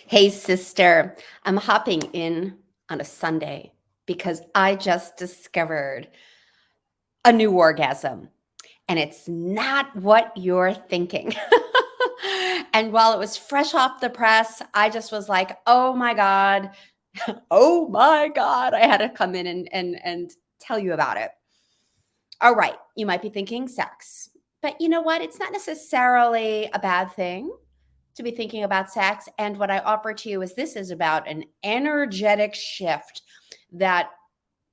Hey, sister, I'm hopping in on a Sunday because I just discovered a new orgasm and it's not what you're thinking. And while it was fresh off the press, I just was like, oh my God, oh my God. I had to come in and tell you about it. All right, you might be thinking sex, but you know what? It's not necessarily a bad thing to be thinking about sex. And what I offer to you is this is about an energetic shift that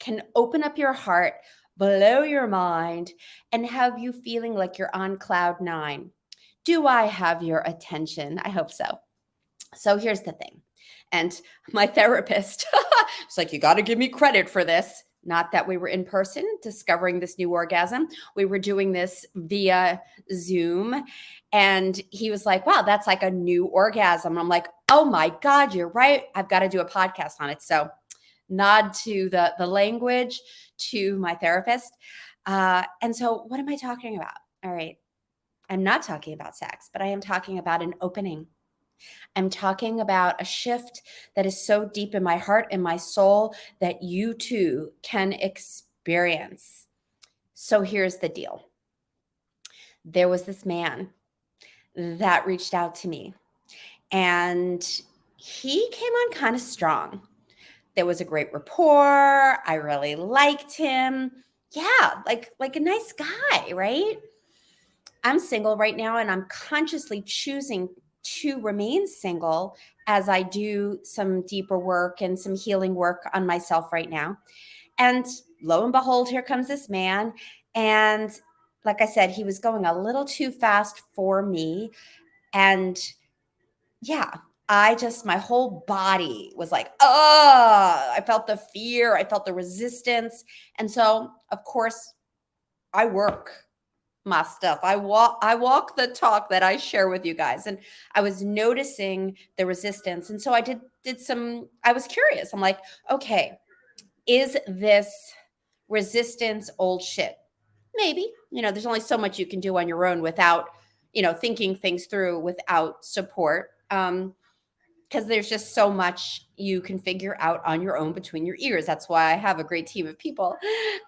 can open up your heart, blow your mind, and have you feeling like you're on cloud nine. Do I have your attention? I hope so. So here's the thing. And my therapist was like, you got to give me credit for this. Not that we were in person discovering this new orgasm. We were doing this via Zoom. And he was like, wow, that's like a new orgasm. I'm like, oh my God, you're right. I've got to do a podcast on it. So nod to the language to my therapist. And so what am I talking about? All right. I'm not talking about sex, but I am talking about an opening. I'm talking about a shift that is so deep in my heart and my soul that you too can experience. So here's the deal. There was this man that reached out to me and he came on kind of strong. There was a great rapport. I really liked him. Yeah, like a nice guy, right? I'm single right now and I'm consciously choosing to remain single as I do some deeper work and some healing work on myself right now. And lo and behold, here comes this man. And like I said, he was going a little too fast for me. And yeah, my whole body was like, oh, I felt the fear, I felt the resistance. And so, of course, I work my stuff. I walk the talk that I share with you guys. And I was noticing the resistance. And so I was curious. I'm like, okay, is this resistance old shit? Maybe. There's only so much you can do on your own without, thinking things through without support. Because there's just so much you can figure out on your own between your ears. That's why I have a great team of people,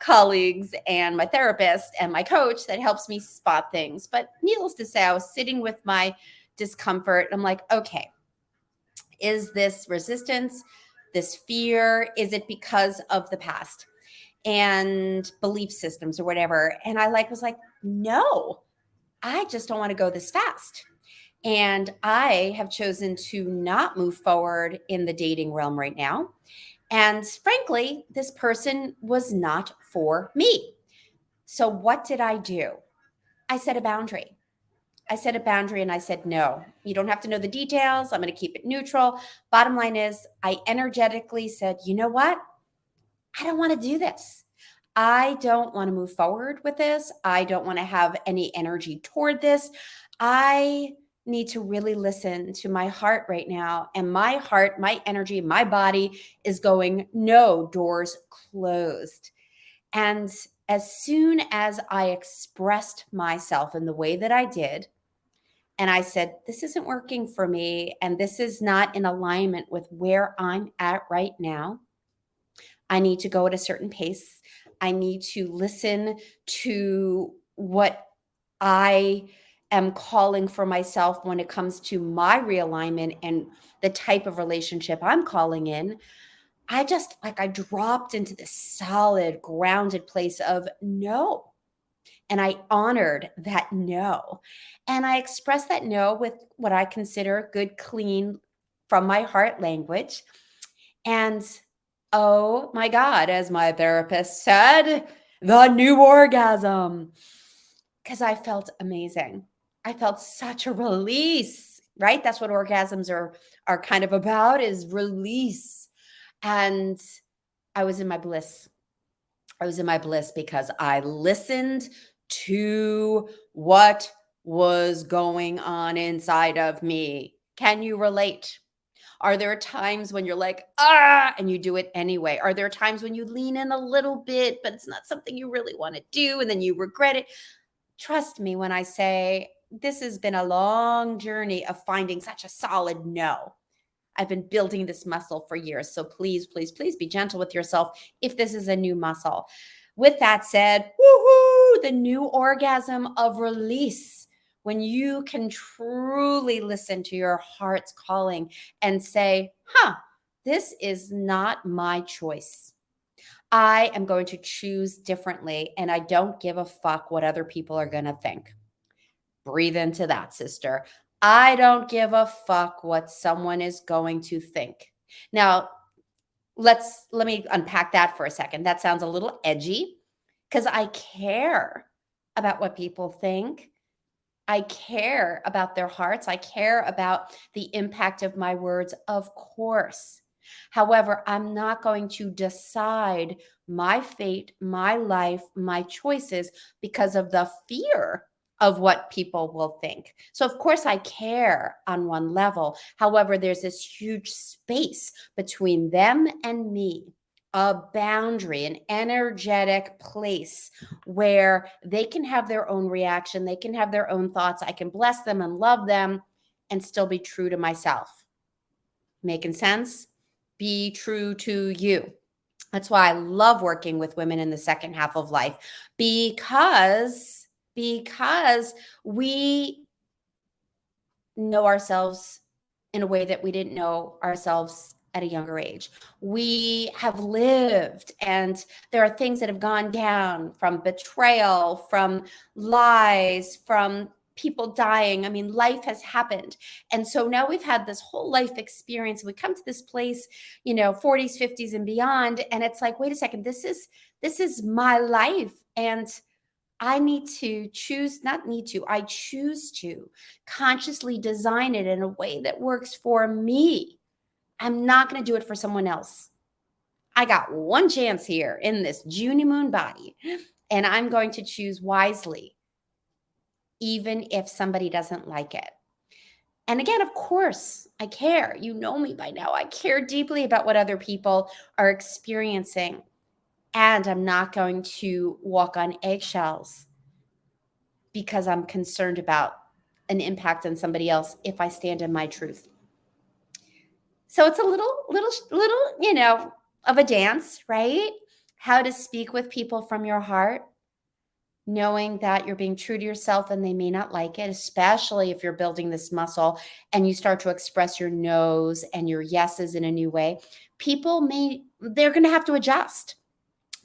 colleagues, and my therapist and my coach that helps me spot things. But needless to say, I was sitting with my discomfort. I'm like, okay, is this resistance, this fear? Is it because of the past and belief systems or whatever? And I was like, no, I just don't want to go this fast. And I have chosen to not move forward in the dating realm right now. And frankly, this person was not for me. So what did I do? I set a boundary. I set a boundary and I said, no, you don't have to know the details. I'm going to keep it neutral. Bottom line is, I energetically said, you know what? I don't want to do this. I don't want to move forward with this. I don't want to have any energy toward this. I need to really listen to my heart right now. And my heart, my energy, my body is going, no, doors closed. And as soon as I expressed myself in the way that I did, and I said, this isn't working for me, and this is not in alignment with where I'm at right now. I need to go at a certain pace. I need to listen to what I am calling for myself when it comes to my realignment and the type of relationship I'm calling in. I dropped into this solid, grounded place of no. And I honored that no. And I expressed that no with what I consider good, clean, from my heart language. And oh my God, as my therapist said, the new orgasm. Because I felt amazing. I felt such a release, right? That's what orgasms are kind of about, is release. And I was in my bliss. I was in my bliss because I listened to what was going on inside of me. Can you relate? Are there times when you're like, and you do it anyway? Are there times when you lean in a little bit, but it's not something you really want to do and then you regret it? Trust me when I say this has been a long journey of finding such a solid no. I've been building this muscle for years. So please, please, please be gentle with yourself if this is a new muscle. With that said, woohoo, the new orgasm of release. When you can truly listen to your heart's calling and say, this is not my choice. I am going to choose differently, and I don't give a fuck what other people are going to think. Breathe into that, sister. I don't give a fuck what someone is going to think. Now, let me unpack that for a second. That sounds a little edgy because I care about what people think. I care about their hearts. I care about the impact of my words, of course. However, I'm not going to decide my fate, my life, my choices because of the fear of what people will think. So, of course, I care on one level. However, there's this huge space between them and me, a boundary, an energetic place where they can have their own reaction, they can have their own thoughts. I can bless them and love them and still be true to myself. Making sense? Be true to you. That's why I love working with women in the second half of life because we know ourselves in a way that we didn't know ourselves at a younger age. We have lived, and there are things that have gone down from betrayal, from lies, from people dying. I mean, life has happened. And so now we've had this whole life experience. We come to this place, 40s, 50s and beyond. And it's like, wait a second, this is my life. And I choose to consciously design it in a way that works for me. I'm not going to do it for someone else. I got one chance here in this Junie Moon body, and I'm going to choose wisely, even if somebody doesn't like it. And again, of course, I care. You know me by now. I care deeply about what other people are experiencing. And I'm not going to walk on eggshells because I'm concerned about an impact on somebody else if I stand in my truth. So it's a little, of a dance, right? How to speak with people from your heart, knowing that you're being true to yourself and they may not like it, especially if you're building this muscle and you start to express your no's and your yeses in a new way. They're going to have to adjust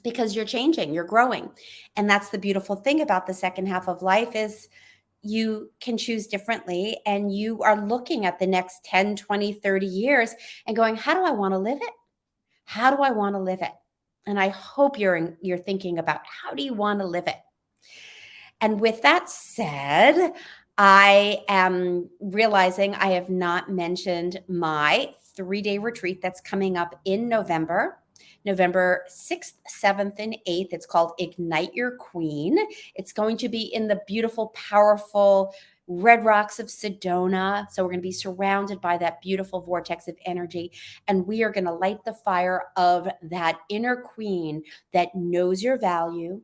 because you're changing, you're growing. And that's the beautiful thing about the second half of life is you can choose differently, and you are looking at the next 10, 20, 30 years and going, how do I want to live it? How do I want to live it? And I hope you're thinking about, how do you want to live it? And with that said, I am realizing I have not mentioned my 3-day retreat that's coming up in November 6th, 7th, and 8th. It's called Ignite Your Queen. It's going to be in the beautiful, powerful Red Rocks of Sedona. So we're going to be surrounded by that beautiful vortex of energy. And we are going to light the fire of that inner queen that knows your value.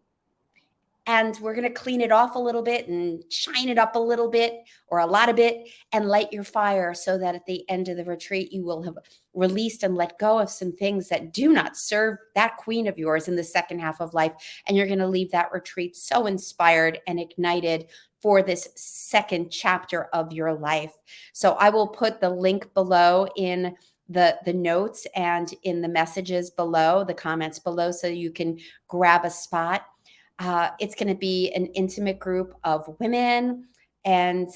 And we're going to clean it off a little bit and shine it up a little bit or a lot of it and light your fire so that at the end of the retreat, you will have released and let go of some things that do not serve that queen of yours in the second half of life. And you're going to leave that retreat so inspired and ignited for this second chapter of your life. So I will put the link below in the notes and in the messages below, the comments below, so you can grab a spot. It's going to be an intimate group of women, and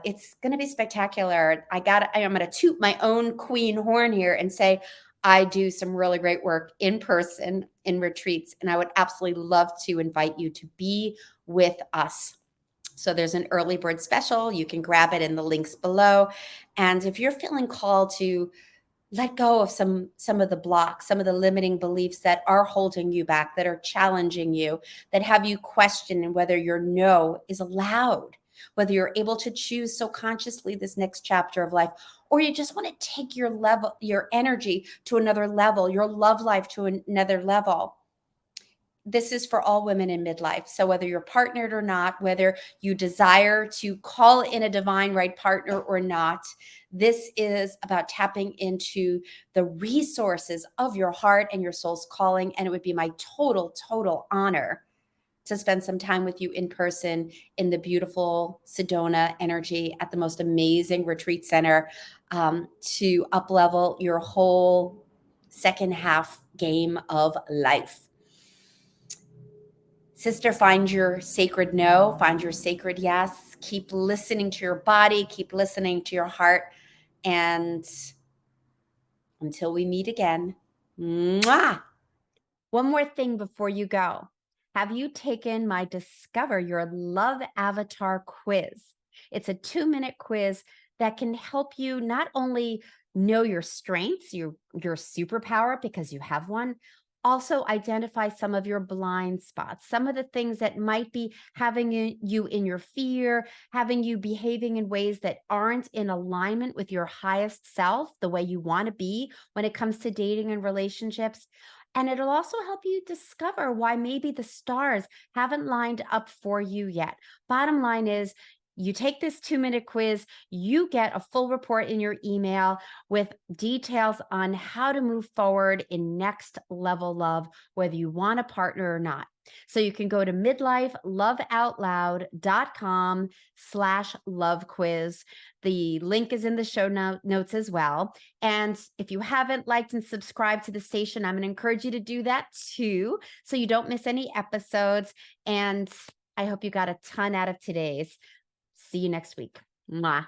it's going to be spectacular. I'm going to toot my own queen horn here and say I do some really great work in person in retreats, and I would absolutely love to invite you to be with us. So there's an early bird special. You can grab it in the links below. And if you're feeling called to let go of some of the blocks, some of the limiting beliefs that are holding you back, that are challenging you, that have you question whether your no is allowed, whether you're able to choose so consciously this next chapter of life, or you just want to take your energy to another level, your love life to another level. this is for all women in midlife. So whether you're partnered or not, whether you desire to call in a divine right partner or not, this is about tapping into the resources of your heart and your soul's calling. And it would be my total honor to spend some time with you in person in the beautiful Sedona energy at the most amazing retreat center, to up-level your whole second half game of life. Sister, find your sacred no, find your sacred yes. Keep listening to your body, keep listening to your heart. And until we meet again, mwah! One more thing before you go. Have you taken my Discover Your Love Avatar quiz? It's a 2-minute quiz that can help you not only know your strengths, your superpower, because you have one, also identify some of your blind spots, some of the things that might be having you in your fear, having you behaving in ways that aren't in alignment with your highest self, the way you want to be when it comes to dating and relationships. And it'll also help you discover why maybe the stars haven't lined up for you yet. Bottom line is, you take this 2-minute quiz, you get a full report in your email with details on how to move forward in next level love, whether you want a partner or not. So you can go to midlifeloveoutloud.com/love quiz. The link is in the show notes as well. And if you haven't liked and subscribed to the station, I'm going to encourage you to do that too, so you don't miss any episodes. And I hope you got a ton out of today's. See you next week. Mwah.